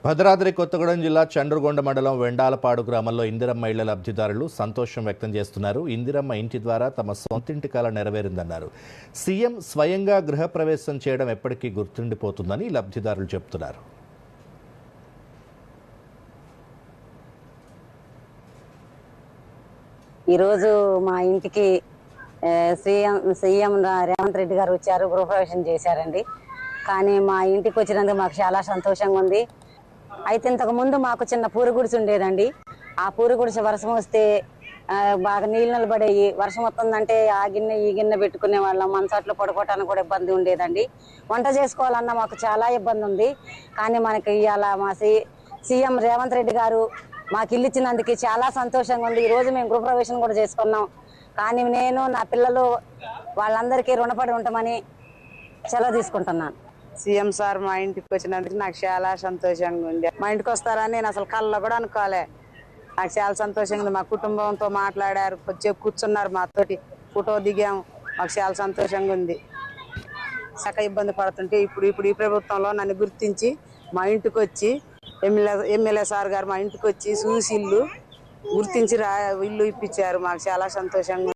భద్రాద్రి కొత్తగూడెం జిల్లా చండ్రుగొండ మండలం వెండాలపాడు గ్రామంలో ఇందిరమ్మ ఇళ్ల లబ్ధిదారులు సంతోషం వ్యక్తం చేస్తున్నారు. ఇందిరమ్మ ఇంటి ద్వారా తమ సొంతింటి కల నెరవేరిందన్నారు. సీఎం స్వయంగా గృహప్రవేశం చేయడం ఎప్పటికీ గుర్తుండిపోతుందని లబ్ధిదారులు చెబుతున్నారు. ఈరోజు మా ఇంటికి సీఎం రేవంత్ రెడ్డి గారు వచ్చారు, గృహప్రవేశం చేశారండి. కానీ మా ఇంటికి వచ్చినందుకు మాకు చాలా సంతోషంగా ఉంది. అయితే ఇంతకు ముందు మాకు చిన్న పూరి గుడిసె ఉండేదండి. ఆ పూరి గుడిసె వర్షం వస్తే బాగా నీళ్ళు నిలబడేవి. వర్షం వస్తుందంటే ఆ గిన్నె ఈ గిన్నె పెట్టుకునే వాళ్ళం. మంచాట్లో పడుకోవటానికి కూడా ఇబ్బంది ఉండేదండి. వంట చేసుకోవాలన్నా మాకు చాలా ఇబ్బంది ఉంది. కానీ మనకి ఇవాళ మా సీఎం రేవంత్ రెడ్డి గారు మాకు ఇల్లు ఇచ్చినందుకు చాలా సంతోషంగా ఉంది. ఈరోజు మేము గృహప్రవేశం కూడా చేసుకున్నాం. కానీ నేను నా పిల్లలు వాళ్ళందరికీ రుణపడి ఉంటామని సెలవు తీసుకుంటున్నాను. సీఎం సార్ మా ఇంటికి వచ్చినందుకు నాకు చాలా సంతోషంగా ఉంది. మా ఇంటికి వస్తారని నేను అసలు కళ్ళలో కూడా అనుకోలే. నాకు చాలా సంతోషంగా ఉంది. మా కుటుంబంతో మాట్లాడారు, కొద్దిసేపు కూర్చున్నారు, మాతోటి ఫోటో దిగాము. మాకు చాలా సంతోషంగా ఉంది. చక్కగా ఇబ్బంది పడుతుంటే ఇప్పుడు ఈ ప్రభుత్వంలో నన్ను గుర్తించి మా ఇంటికి వచ్చి ఎమ్మెల్యే సార్ గారు మా ఇంటికి వచ్చి చూసి ఇల్లు గుర్తించి ఇల్లు ఇప్పించారు. మాకు చాలా సంతోషంగా ఉంది.